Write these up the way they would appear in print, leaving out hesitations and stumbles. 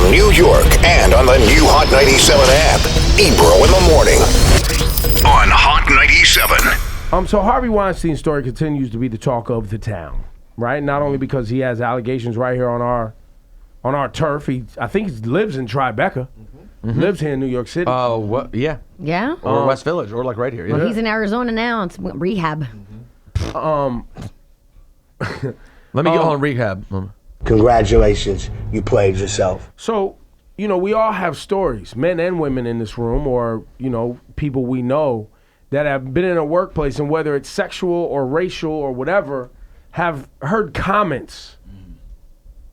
New York and on the new Hot 97 app. Ebro in the morning on Hot 97. So Harvey Weinstein's story continues to be the talk of the town, right? Not only because he has allegations right here on our turf. I think he lives in Tribeca. Mm-hmm. Lives here in New York City. What? Yeah. Yeah? Or West Village, or like right here. Yeah. Well, he's in Arizona now. It's rehab. Let me get on rehab. Congratulations, you played yourself. So, we all have stories, men and women in this room, or, people we know that have been in a workplace, and whether it's sexual or racial or whatever, have heard comments,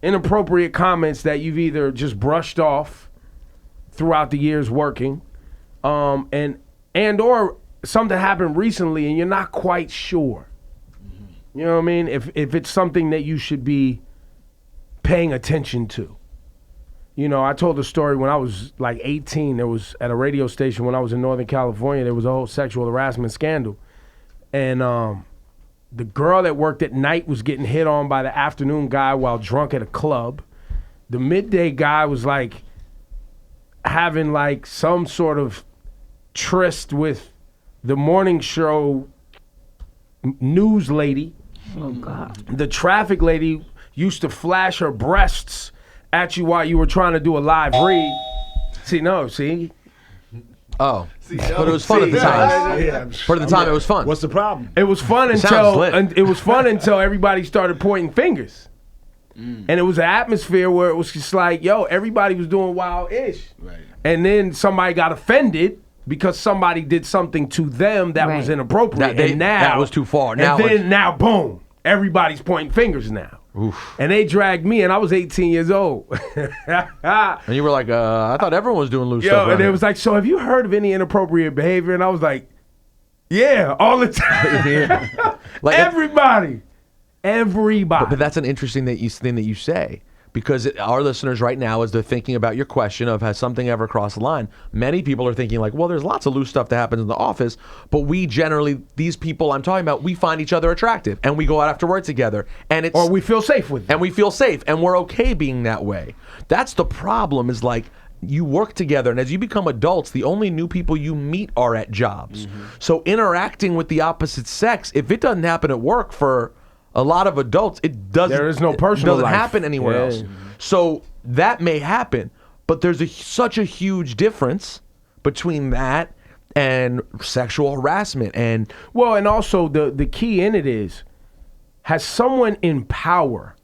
inappropriate comments that you've either just brushed off throughout the years working, and or something happened recently and you're not quite sure. You know what I mean? If it's something that you should be paying attention to. I told a story when I was like 18. There was at a radio station when I was in Northern California. There was a whole sexual harassment scandal, and the girl that worked at night was getting hit on by the afternoon guy while drunk at a club. The midday guy was like having like some sort of tryst with the morning show news lady. Oh, God. The traffic lady used to flash her breasts at you while you were trying to do a live read. See? Oh. But it was fun at the time. For the time, it was fun. What's the problem? It was fun until everybody started pointing fingers. And it was an atmosphere where it was just like, everybody was doing wild-ish. Right. And then somebody got offended because somebody did something to them that was inappropriate. That was too far. Now, boom, everybody's pointing fingers now. Oof. And they dragged me, and I was 18 years old. And you were like, I thought everyone was doing loose stuff. And it was like, so have you heard of any inappropriate behavior? And I was like, yeah, all the time. Like everybody. But that's an interesting thing that you say, because our listeners right now, as they're thinking about your question of has something ever crossed the line, many people are thinking like, well, there's lots of loose stuff that happens in the office, but we generally, these people I'm talking about, we find each other attractive and we go out after work together, and or we feel safe with them. And we feel safe and we're okay being that way. That's the problem, is like, you work together, and as you become adults, the only new people you meet are at jobs. Mm-hmm. So interacting with the opposite sex, if it doesn't happen at work for a lot of adults, it doesn't. There is no personal doesn't life. happen anywhere else. So that may happen, but there's such a huge difference between that and sexual harassment. And also the key in it is, has someone in power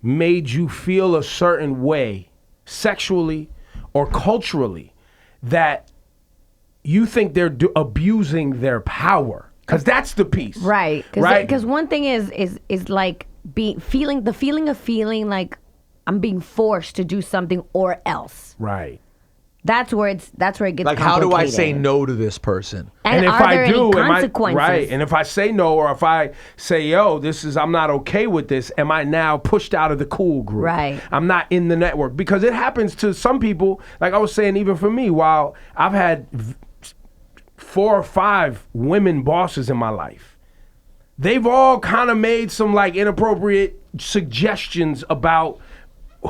made you feel a certain way, sexually or culturally, that you think they're abusing their power? Because that's the piece, right? Because one thing is like feeling like I'm being forced to do something or else. Right. That's where it gets like, how do I say no to this person? And if are I there do, any consequences? Right. And if I say no, or if I say, I'm not okay with this, am I now pushed out of the cool group? Right. I'm not in the network. Because it happens to some people, like I was saying, even for me, while I've had 4 or 5 women bosses in my life, they've all kind of made some like inappropriate suggestions about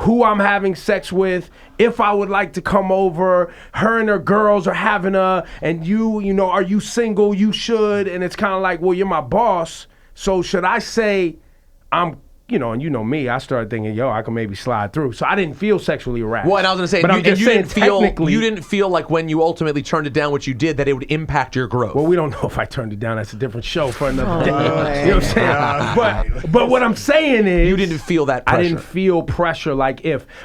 who I'm having sex with, if I would like to come over, her and her girls are having and are you single? You should. And it's kind of like, well, you're my boss, so should I say I'm, and me, I started thinking, I can maybe slide through. So I didn't feel sexually harassed. Well, and I was going to say, but you didn't feel like when you ultimately turned it down what you did, that it would impact your growth. Well, we don't know if I turned it down. That's a different show for another day. You know what I'm saying? But what I'm saying is, you didn't feel that pressure. I didn't feel pressure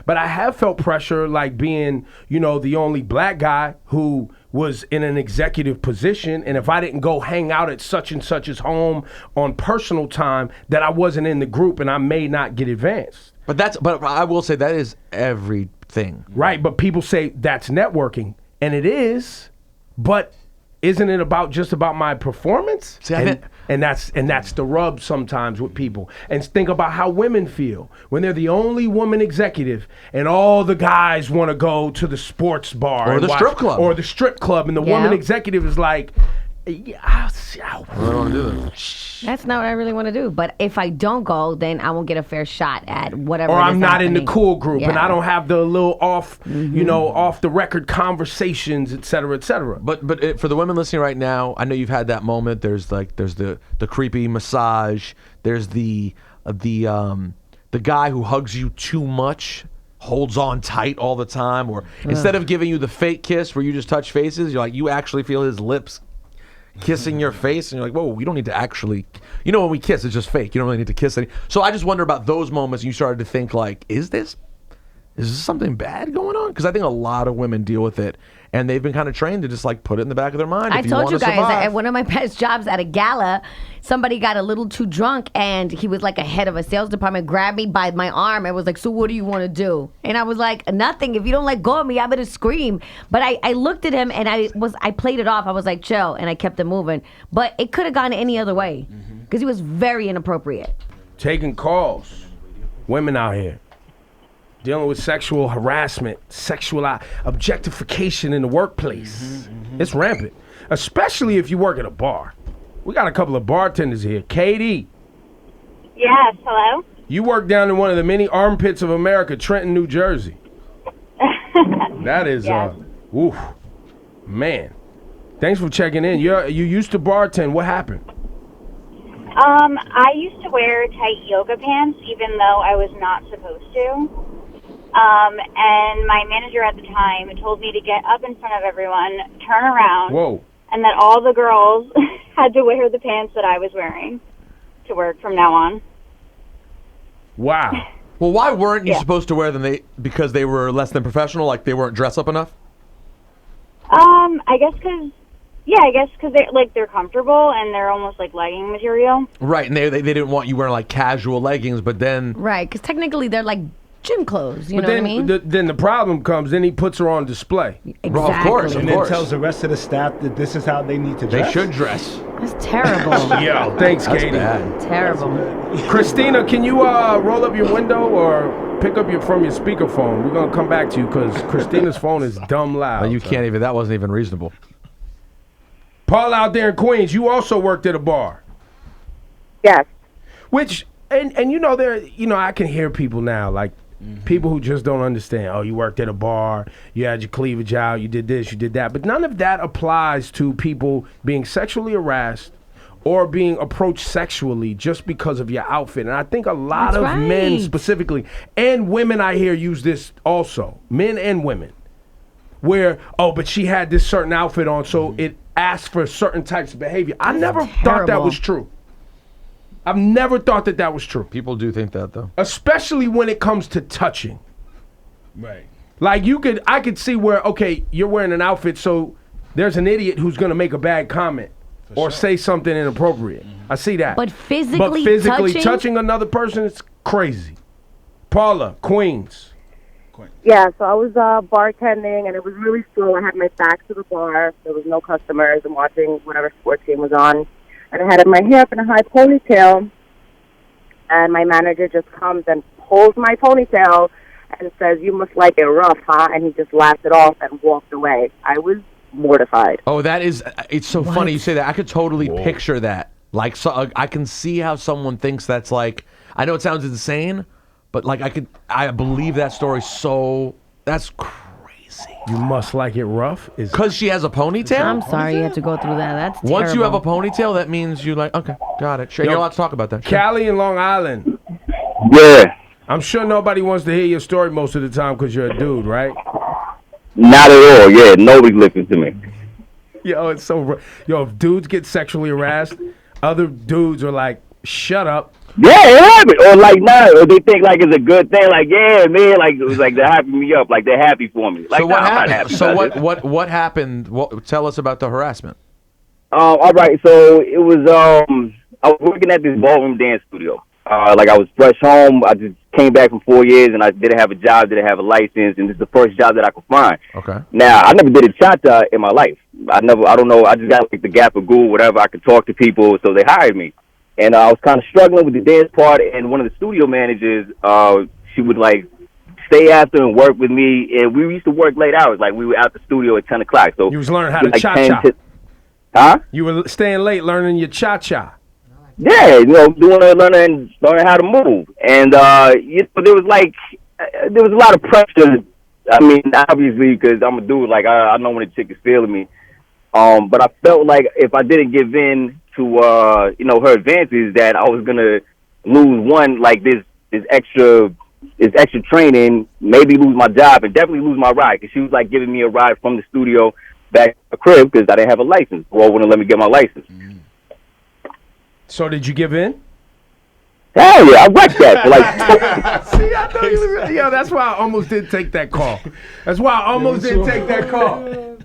but I have felt pressure like being, the only black guy who was in an executive position, and if I didn't go hang out at such and such's home on personal time, that I wasn't in the group and I may not get advanced. But I will say that is everything. Right, but people say that's networking, and it is, but isn't it just about my performance? See, and that's the rub sometimes with people. And think about how women feel when they're the only woman executive, and all the guys want to go to the sports bar or the strip club, and the woman executive is like, I don't want to do that. That's not what I really want to do. But if I don't go, then I won't get a fair shot at whatever. Or it I'm is not in the happening. cool group, and Yeah. I don't have the little off, off the record conversations, et cetera, et cetera. But for the women listening right now, I know you've had that moment. There's the creepy massage. There's the guy who hugs you too much, holds on tight all the time, or instead of giving you the fake kiss where you just touch faces, you're like, you actually feel his lips kissing your face, and you're like, whoa, we don't need to actually, when we kiss, it's just fake. You don't really need to kiss any. So I just wonder about those moments. And you started to think like, is this something bad going on? Because I think a lot of women deal with it, and they've been kind of trained to just like put it in the back of their mind. I if told you wanna guys survive. at one of my past jobs at a gala, somebody got a little too drunk, and he was like a head of a sales department, grabbed me by my arm and was like, so what do you want to do? And I was like, nothing. If you don't let go of me, I'm going to scream. But I looked at him and I played it off. I was like, chill, and I kept it moving. But it could have gone any other way because he was very inappropriate. Taking calls. Women out here dealing with sexual harassment, sexual objectification in the workplace. It's rampant, especially if you work at a bar. We got a couple of bartenders here. Katie, Yes, hello? you work down in one of the many armpits of America, Trenton, New Jersey. That is, Yes. oof, man. Thanks for checking in. You used to bartend. What happened? I used to wear tight yoga pants even though I was not supposed to. And my manager at the time told me to get up in front of everyone, turn around, Whoa. and that all the girls had to wear the pants that I was wearing to work from now on. Wow. Well, why weren't you Yeah. supposed to wear them? Because they were less than professional, like they weren't dressed up enough? I guess because they're comfortable and they're almost like legging material. Right, and they didn't want you wearing like casual leggings, but then Right, because technically they're like gym clothes. You But know then, what I mean? then the problem comes. Then he puts her on display. Exactly. Well, of course, And then tells the rest of the staff that this is how they need to they dress. should dress. That's terrible. Yo, thanks, That's Katie. bad. Terrible. Christina, can you roll up your window or pick up from your speakerphone? We're gonna come back to you because Christina's phone is dumb loud. You can't even. That wasn't even reasonable. Paul out there in Queens, you also worked at a bar. Yes. Which and I can hear people now like people who just don't understand. Oh, you worked at a bar, you had your cleavage out, you did this, you did that. But none of that applies to people being sexually harassed or being approached sexually just because of your outfit. And I think a lot That's of men right. specifically, and women I hear use this also, men and women, where, but she had this certain outfit on, so it asked for certain types of behavior. I never thought that terrible. was true. I've never thought that was true. People do think that though. Especially when it comes to touching. Right. Like I could see where, okay, you're wearing an outfit, so there's an idiot who's gonna make a bad comment or say something inappropriate. I see that. But physically touching? touching another person is crazy. Paula, Queens. Yeah, so I was bartending, and it was really slow. I had my back to the bar. There was no customers. I'm watching whatever sports game was on. And I had my hair up in a high ponytail, and my manager just comes and pulls my ponytail and says, "You must like it rough, huh?" And he just laughed it off and walked away. I was mortified. Oh, it's so funny you say that. I could totally picture that. Like, so I can see how someone thinks that's like, I know it sounds insane, but like I believe that story that's crazy. You must like it rough. Is Because she has a ponytail? I'm sorry you had to go through that. That's terrible. Once you have a ponytail, that means you're like, okay, got it. Sure, you're allowed to talk about that. Sure. Cali in Long Island. Yeah, I'm sure nobody wants to hear your story most of the time because you're a dude, right? not at all. Yeah, nobody listens to me. Yo, it's so. Yo, if dudes get sexually harassed, other dudes are like, "Shut up." Yeah, it happened. Or like, nah, or they think like it's a good thing. Like, yeah, man, like it was like they're hyping me up, like they're happy for me. Like, So what nah, I'm not happened? happy So about it. what happened? Tell us about the harassment. All right, so it was I was working at this ballroom dance studio. Like I was fresh home. I just came back from 4 years, and I didn't have a job, didn't have a license, and this is the first job that I could find. Okay. Now, I never did a cha-cha in my life. I don't know. I just got like the gap of Google, whatever. I could talk to people, so they hired me. And I was kind of struggling with the dance part, and one of the studio managers, she would like stay after and work with me, and we used to work late hours. Like we were out the studio at 10 o'clock. So You was learning how to like cha-cha. Huh? You were staying late learning your cha-cha. Yeah, learning how to move, and there was a lot of pressure. I mean, obviously, because I'm a dude, like I know when a chick is feeling me. But I felt like if I didn't give in to her advances, that I was gonna lose one, like this extra training, maybe lose my job, and definitely lose my ride. Because she was like giving me a ride from the studio back to the crib because I didn't have a license. Well, wouldn't let me get my license. So did you give in? Hell yeah, I wrecked that. For like, see, I know you was, yo, that's why I almost didn't take that call. That's why I almost didn't take that call.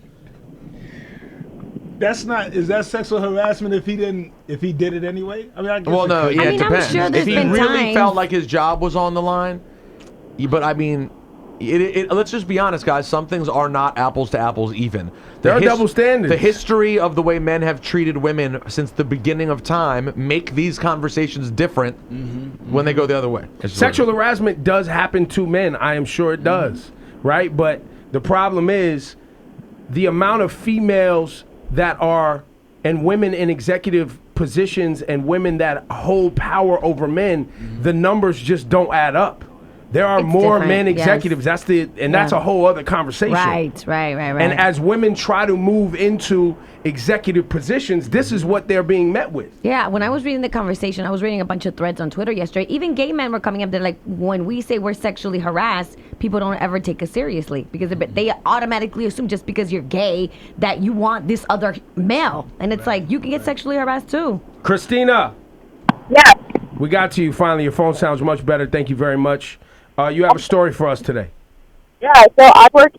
That's not. Is that sexual harassment if he did it anyway? I mean, I guess. Well, no, yeah, it depends. I'm sure there's if he been really times. felt like his job was on the line, but I mean, let's just be honest, guys. Some things are not apples to apples even. There are double standards. The history of the way men have treated women since the beginning of time make these conversations different when they go the other way. Sexual harassment does happen to men. I am sure it does, right? But the problem is the amount of females that are, and women in executive positions and women that hold power over men, the numbers just don't add up. There are more men executives. Yes. That's a whole other conversation. Right. And as women try to move into executive positions, this is what they're being met with. Yeah, when I was reading the conversation, I was reading a bunch of threads on Twitter yesterday. Even gay men were coming up. They're like, when we say we're sexually harassed, people don't ever take us seriously because they automatically assume just because you're gay that you want this other male. And it's like, you can get sexually harassed too. Christina. Yeah. We got to you finally. Your phone sounds much better. Thank you very much. You have a story for us today. Yeah, so I work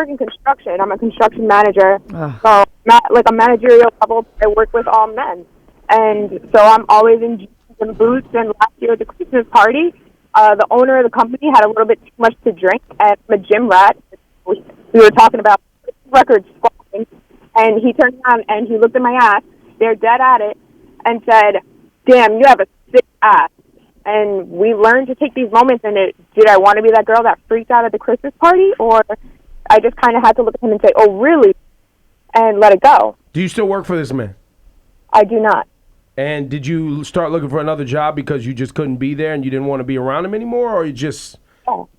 in construction. I'm a construction manager. So, like a managerial level, I work with all men. And so I'm always in jeans and boots. And last year at the Christmas party, the owner of the company had a little bit too much to drink. And I'm a gym rat. We were talking about record squatting. And he turned around and he looked at my ass, stared dead at it, and said, "Damn, you have a sick ass." And we learned to take these moments, and did I want to be that girl that freaked out at the Christmas party, or I just kind of had to look at him and say, "Oh, really?" and let it go. Do you still work for this man? I do not. And did you start looking for another job because you just couldn't be there and you didn't want to be around him anymore, or you just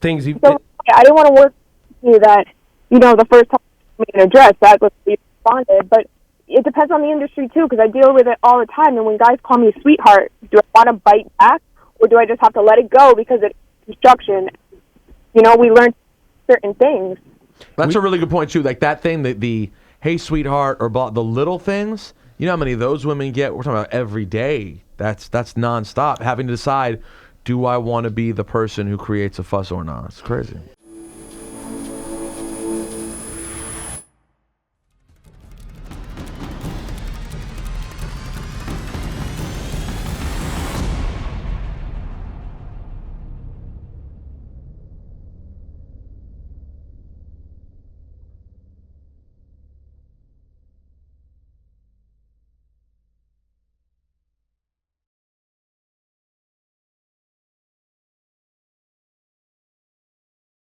things you... So, I didn't want to work with you that, the first time we can address, that was we responded, but it depends on the industry, too, because I deal with it all the time, and when guys call me sweetheart, do I want to bite back? Or do I just have to let it go because it's construction? We learn certain things. That's a really good point, too. Like that thing, the hey, sweetheart, or the little things. You know how many of those women get? We're talking about every day. That's nonstop. Having to decide, do I want to be the person who creates a fuss or not? It's crazy.